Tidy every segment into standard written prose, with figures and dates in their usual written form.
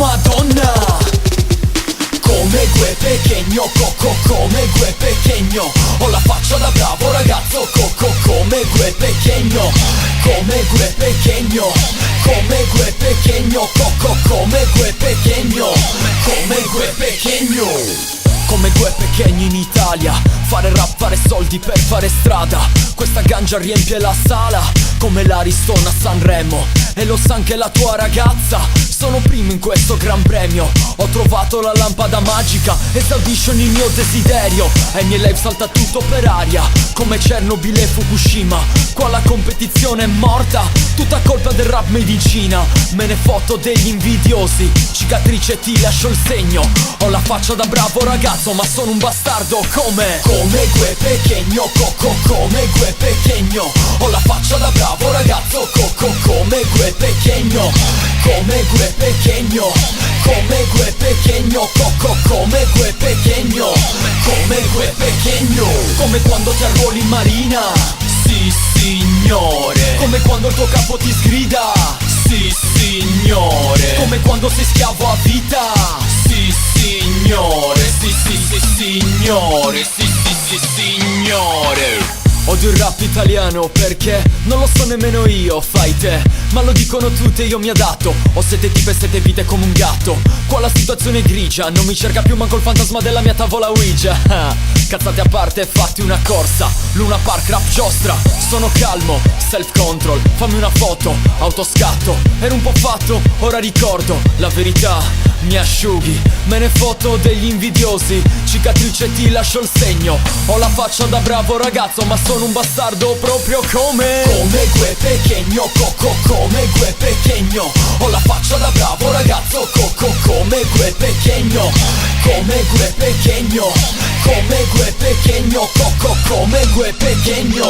Madonna. Come gue pequeño, coco, come gue pequeño. Ho la faccia da bravo ragazzo, coco, come gue pequeño. Come gue pequeño, come gue pequeño, coco, come gue pequeño. Come gue pequeño. Come gue pequeño in Italia, fare rap, fare soldi per fare strada. Questa ganja riempie la sala come l'Ariston a Sanremo. E lo sa anche la tua ragazza, sono primo in questo gran premio. Ho trovato la lampada magica, esaudisce ogni mio desiderio. Ai miei live salta tutto per aria, come Chernobyl e Fukushima. Qua la competizione è morta, tutta colpa del rap made in Cina. Me ne fotto degli invidiosi, cicatrice ti lascio il segno. Ho la faccia da bravo ragazzo ma sono un bastardo come gue pequeño, coco, come gue pequeño. Ho la faccia da bravo ragazzo, coco, come gue pequeño. Come gue pequeño, come gue pequeño, coco, come gue pequeño. Come gue pequeño. Come quando ti arruoli in marina, sì signore. Come quando il tuo capo ti sgrida, sì signore. Come quando sei schiavo a vita, sì signore. Sì signore, sì signore. Odio il rap italiano perché non lo so nemmeno io, fai te. Ma lo dicono tutte, io mi adatto. Ho 7 tipe e 7 vite come un gatto. Qua la situazione è grigia, non mi cerca più manco il fantasma della mia tavola Ouija. Cazzate a parte, fatti una corsa. Luna Park, rap giostra. Sono calmo, self control. Fammi una foto, autoscatto. Ero un po' fatto, ora ricordo la verità. Mi asciughi, me ne foto degli invidiosi. Cicatrice ti lascio il segno. Ho la faccia da bravo ragazzo ma sono un bastardo proprio come gue pequeño, coco, come gue pequeño. Ho la faccia da bravo ragazzo, coco, come gue pequeño. Come gue pequeño, come gue pequeño, coco, come gue pequeño.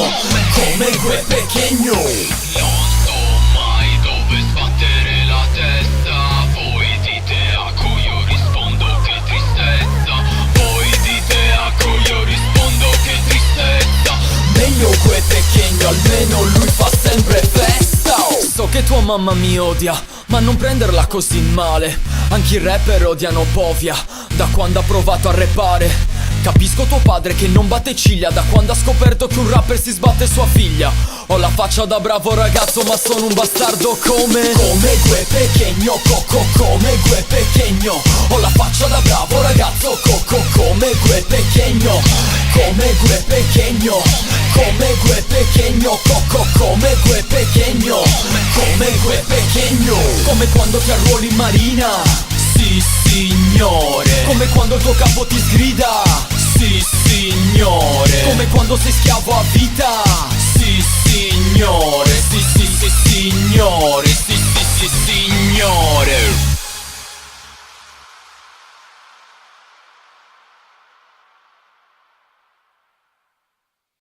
Come gue pequeño. Non so mai dove sbattere la testa. Voi dite a cui io rispondo che tristezza. Voi dite a cui io rispondo che tristezza. Meglio gue pequeño, almeno lui fa sempre festa. So che tua mamma mi odia, ma non prenderla così male. Anche i rapper odiano Povia, da quando ha provato a rappare. Capisco tuo padre che non batte ciglia da quando ha scoperto che un rapper si sbatte sua figlia. Ho la faccia da bravo ragazzo ma sono un bastardo come gue pequeño, coco, come gue pequeño. Ho la faccia da bravo ragazzo, coco, come gue pequeño. Come gue pequeño, come gue pequeño, coco, come gue pequeño. Come gue pequeño. Come quando ti arruoli in marina, sì signore. Come quando il tuo capo ti sgrida, sì signore. Come quando sei schiavo a vita, sì signore.